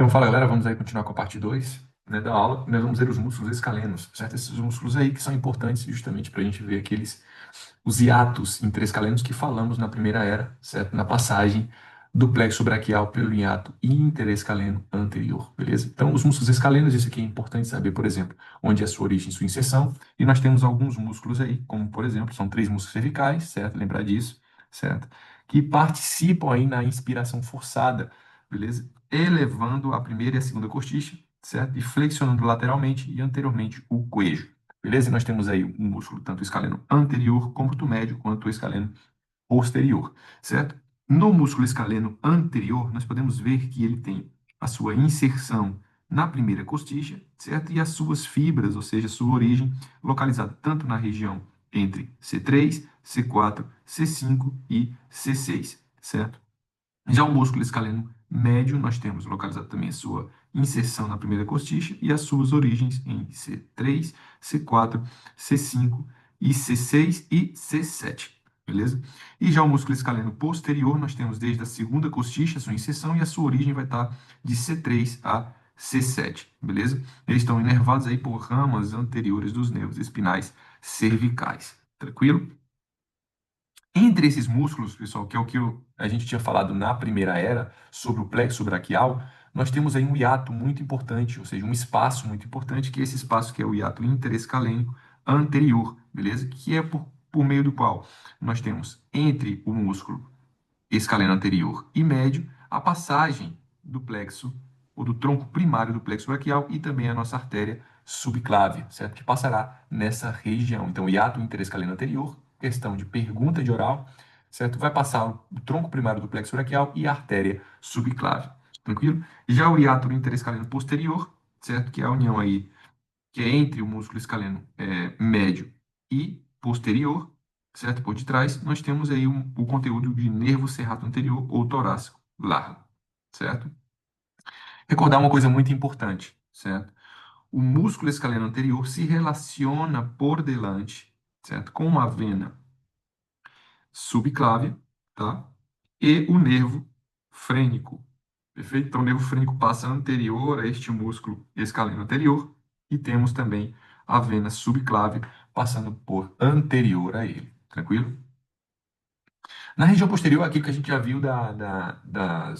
Então, fala galera, vamos aí continuar com a parte 2, né, da aula. Nós vamos ver os músculos escalenos, certo? Esses músculos aí que são importantes justamente para a gente ver os hiatos interescalenos que falamos na primeira era, certo? Na passagem do plexo braquial pelo hiato interescaleno anterior, beleza? Então, os músculos escalenos, isso aqui é importante saber, por exemplo, onde é a sua origem e sua inserção. E nós temos alguns músculos aí, como por exemplo, são três músculos cervicais, certo? Lembrar disso, certo? Que participam aí na inspiração forçada, beleza? Elevando a primeira e a segunda coxicha, certo? E flexionando lateralmente e anteriormente o queijo. Beleza? E nós temos aí um músculo, tanto o escaleno anterior, como o médio, quanto o escaleno posterior, certo? No músculo escaleno anterior, nós podemos ver que ele tem a sua inserção na primeira costicha, certo? E as suas fibras, ou seja, sua origem, localizada tanto na região entre C3, C4, C5 e C6, certo? Já o músculo escaleno médio, nós temos localizado também a sua inserção na primeira costicha e as suas origens em C3, C4, C5 e C6 e C7, beleza? E já o músculo escaleno posterior, nós temos desde a segunda costicha, a sua inserção, e a sua origem vai estar de C3 a C7, beleza? Eles estão inervados aí por ramas anteriores dos nervos espinais cervicais, tranquilo? Entre esses músculos, pessoal, que é o que a gente tinha falado na primeira era, sobre o plexo braquial, nós temos aí um hiato muito importante, ou seja, um espaço muito importante, que é esse espaço que é o hiato interescalênico anterior, beleza? Que é por meio do qual nós temos entre o músculo escaleno anterior e médio a passagem do plexo, ou do tronco primário do plexo braquial e também a nossa artéria subclávia, certo? Que passará nessa região. Então, hiato interescaleno anterior, questão de pergunta de oral, certo? Vai passar o tronco primário do plexo braquial e a artéria subclávia, tranquilo? Já o hiato interescaleno posterior, certo? Que é a união aí, que é entre o músculo escaleno médio e posterior, certo? Por detrás, nós temos aí o conteúdo de nervo serrato anterior ou torácico largo, certo? Recordar uma coisa muito importante, certo? O músculo escaleno anterior se relaciona por delante, certo? Com uma vena subclávia, tá? E o nervo frênico, perfeito? Então, o nervo frênico passa anterior a este músculo escaleno anterior e temos também a vena subclávia passando por anterior a ele, tranquilo? Na região posterior, aquilo que a gente já viu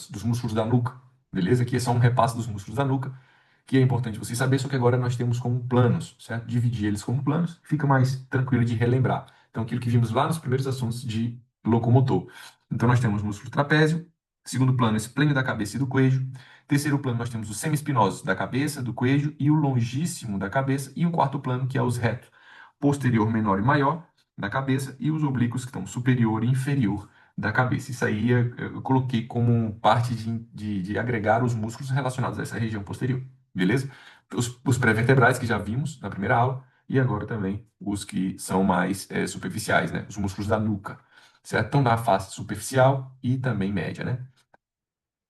dos músculos da nuca, beleza? Aqui é só um repasso dos músculos da nuca, que é importante você saber, só que agora nós temos como planos, certo? Dividir eles como planos, fica mais tranquilo de relembrar. Então, aquilo que vimos lá nos primeiros assuntos de locomotor. Então, nós temos o músculo trapézio, segundo plano, esplênio da cabeça e do queijo. Terceiro plano, nós temos os semiespinosos da cabeça, do queijo e o longíssimo da cabeça. E um quarto plano, que é os retos, posterior, menor e maior da cabeça, e os oblíquos que estão superior e inferior da cabeça. Isso aí eu coloquei como parte de agregar os músculos relacionados a essa região posterior, beleza? Os pré-vertebrais que já vimos na primeira aula, e agora também os que são mais superficiais, né? Os músculos da nuca, certo? Então, da face superficial e também média, né?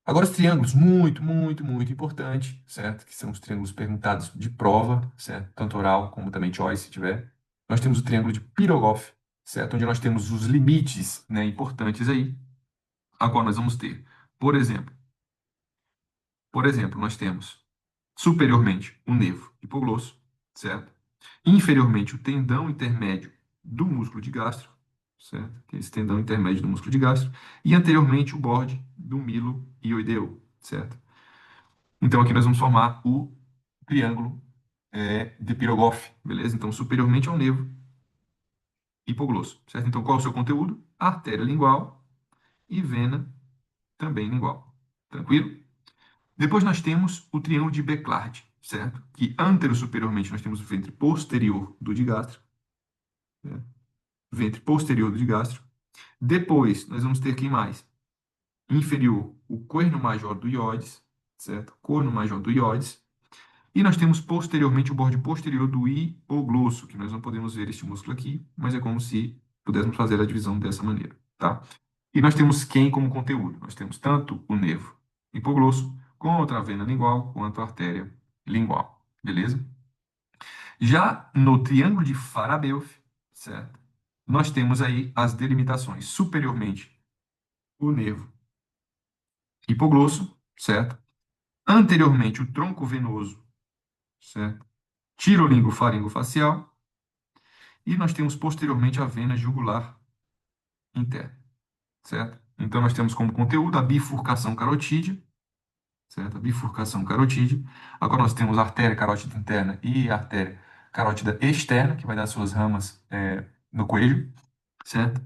Agora, os triângulos, muito, muito, muito importante, certo? Que são os triângulos perguntados de prova, certo? Tanto oral como também choice, se tiver. Nós temos o triângulo de Pirogoff, certo? Onde nós temos os limites, né, importantes aí. Agora nós vamos ter, por exemplo, nós temos superiormente o nervo hipoglosso, certo? Inferiormente o tendão intermédio do músculo de gastro, certo? Que é esse tendão intermédio do músculo de gastro. E anteriormente o borde do milo hioideu, certo? Então aqui nós vamos formar o triângulo de Pirogoff, beleza? Então superiormente ao nervo hipoglosso, certo? Então qual é o seu conteúdo? Artéria lingual e vena também lingual, tranquilo? Depois nós temos o triângulo de Becklard, certo? Que antero-superiormente nós temos o ventre posterior do digastro, né? Ventre posterior do digastro. Depois nós vamos ter quem mais? Inferior, o corno major do iódes, certo? Corno major do iódes. E nós temos posteriormente o borde posterior do hipoglosso, que nós não podemos ver este músculo aqui, mas é como se pudéssemos fazer a divisão dessa maneira, tá? E nós temos quem como conteúdo? Nós temos tanto o nervo hipoglosso, quanto a vena lingual, quanto a artéria lingual, beleza? Já no triângulo de Farabeuf, certo? Nós temos aí as delimitações. Superiormente, o nervo hipoglosso, certo? Anteriormente, o tronco venoso, certo? Tirolingo-faringofacial. E nós temos posteriormente a vena jugular interna, certo? Então, nós temos como conteúdo a bifurcação carotídea, certo? A bifurcação carotídea. Agora, nós temos a artéria carótida interna e a artéria carótida externa, que vai dar suas ramas no coelho, certo?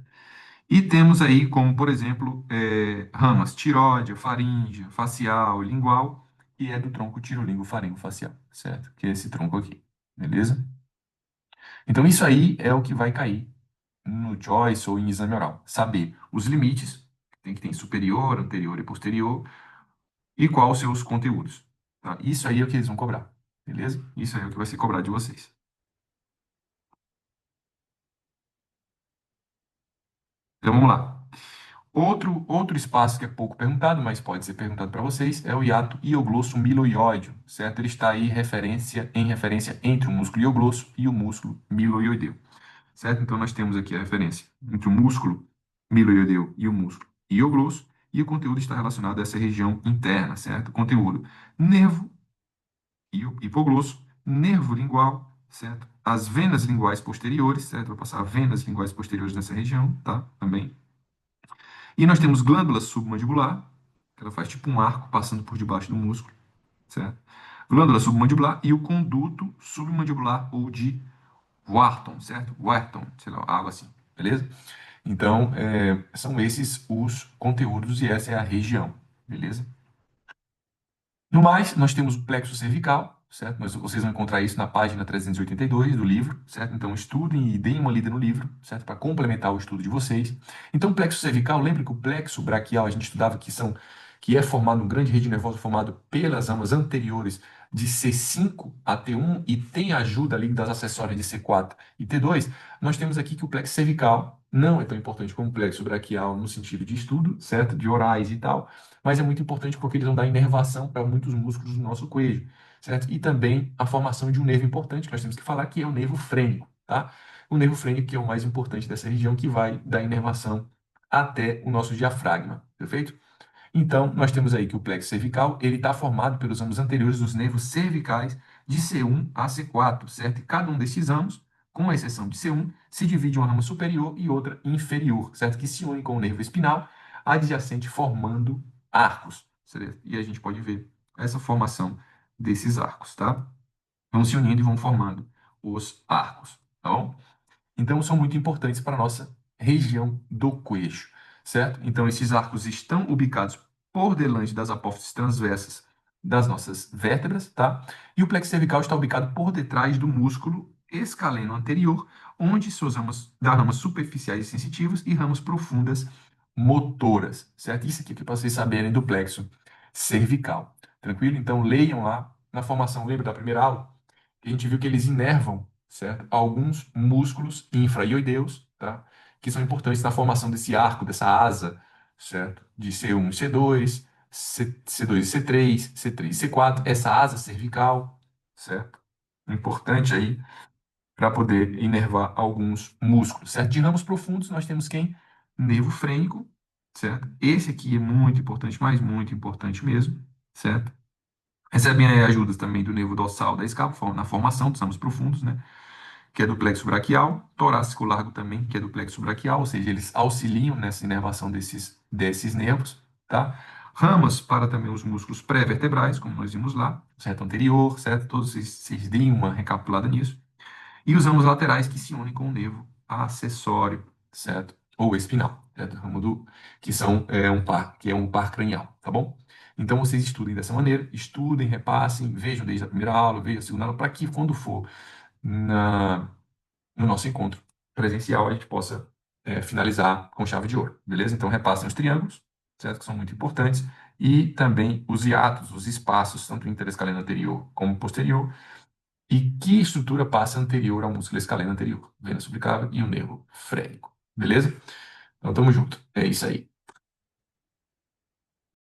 E temos aí como, por exemplo, ramas tiroide, faríngea, facial, lingual, e é do tronco tirolingo-faringofacial, certo? Que é esse tronco aqui, beleza? Então, isso aí é o que vai cair no Joyce ou em exame oral. Saber os limites, tem que ter superior, anterior e posterior, e quais os seus conteúdos. Tá? Isso aí é o que eles vão cobrar, beleza? Isso aí é o que vai ser cobrado de vocês. Então, vamos lá. Outro espaço que é pouco perguntado, mas pode ser perguntado para vocês, é o hiato hioglosso-miloióideo, certo? Ele está aí em referência entre o músculo hioglosso e o músculo miloiodeu, certo? Então, nós temos aqui a referência entre o músculo miloiodeu e o músculo hioglosso, e o conteúdo está relacionado a essa região interna, certo? Conteúdo nervo hipoglosso, nervo lingual, certo? As venas linguais posteriores, certo? Vou passar venas linguais posteriores nessa região, tá? Também. E nós temos glândula submandibular, que ela faz tipo um arco passando por debaixo do músculo, certo? Glândula submandibular e o conduto submandibular ou de Wharton, certo? Wharton, sei lá, algo assim, beleza? Então, são esses os conteúdos e essa é a região, beleza? No mais, nós temos o plexo cervical, certo? Vocês vão encontrar isso na página 382 do livro, certo? Então, estudem e deem uma lida no livro, certo? Para complementar o estudo de vocês. Então, o plexo cervical, lembre que o plexo braquial, a gente estudava que é formado, um grande rede nervosa formado pelas ramas anteriores de C5 a T1 e tem ajuda ali das acessórias de C4 e T2. Nós temos aqui que o plexo cervical não é tão importante como o plexo braquial no sentido de estudo, certo? De orais e tal, mas é muito importante porque eles vão dar inervação para muitos músculos do nosso coelho, certo? E também a formação de um nervo importante que nós temos que falar, que é o nervo frênico, tá? O nervo frênico que é o mais importante dessa região, que vai dar inervação até o nosso diafragma, perfeito? Então, nós temos aí que o plexo cervical, ele está formado pelos ramos anteriores dos nervos cervicais de C1 a C4, certo? E cada um desses ramos, com exceção de C1, se divide em uma rama superior e outra inferior, certo? Que se unem com o nervo espinal adjacente, formando arcos, certo? E a gente pode ver essa formação desses arcos, tá? Vão se unindo e vão formando os arcos, tá bom? Então, são muito importantes para a nossa região do queixo, certo? Então, esses arcos estão ubicados por delante das apófises transversas das nossas vértebras, tá? E o plexo cervical está ubicado por detrás do músculo escaleno anterior, onde suas ramas, dá ramas superficiais e sensitivas e ramas profundas motoras, certo? Isso aqui é para vocês saberem do plexo cervical, tranquilo? Então, leiam lá na formação, lembra da primeira aula? Que a gente viu que eles inervam, certo? Alguns músculos infraioideus, tá? Que são importantes na formação desse arco, dessa asa, certo? De C1 e C2, C2 e C3, C3 e C4, essa asa cervical, certo? Importante aí para poder inervar alguns músculos, certo? De ramos profundos, nós temos quem? Nervo frênico, certo? Esse aqui é muito importante, mas muito importante mesmo, certo? Recebem ajudas também do nervo dorsal da escápula, na formação dos ramos profundos, né? Que é do plexo braquial, torácico largo também, que é do plexo braquial, ou seja, eles auxiliam nessa inervação desses nervos, tá? Ramas para também os músculos pré-vertebrais, como nós vimos lá, certo? Anterior, certo? Todos vocês deem uma recapitulada nisso. E os ramos laterais que se unem com o nervo acessório, certo? Ou espinal, certo? Que são que é um par cranial, tá bom? Então vocês estudem dessa maneira, estudem, repassem, vejam desde a primeira aula, vejam a segunda aula, para que quando for na, no nosso encontro presencial a gente possa finalizar com chave de ouro, beleza? Então repassem os triângulos, certo? Que são muito importantes, e também os hiatos, os espaços, tanto interescaleno anterior como posterior, e que estrutura passa anterior ao músculo escaleno anterior, vena subricável e o nervo frênico, beleza? Então tamo junto, é isso aí.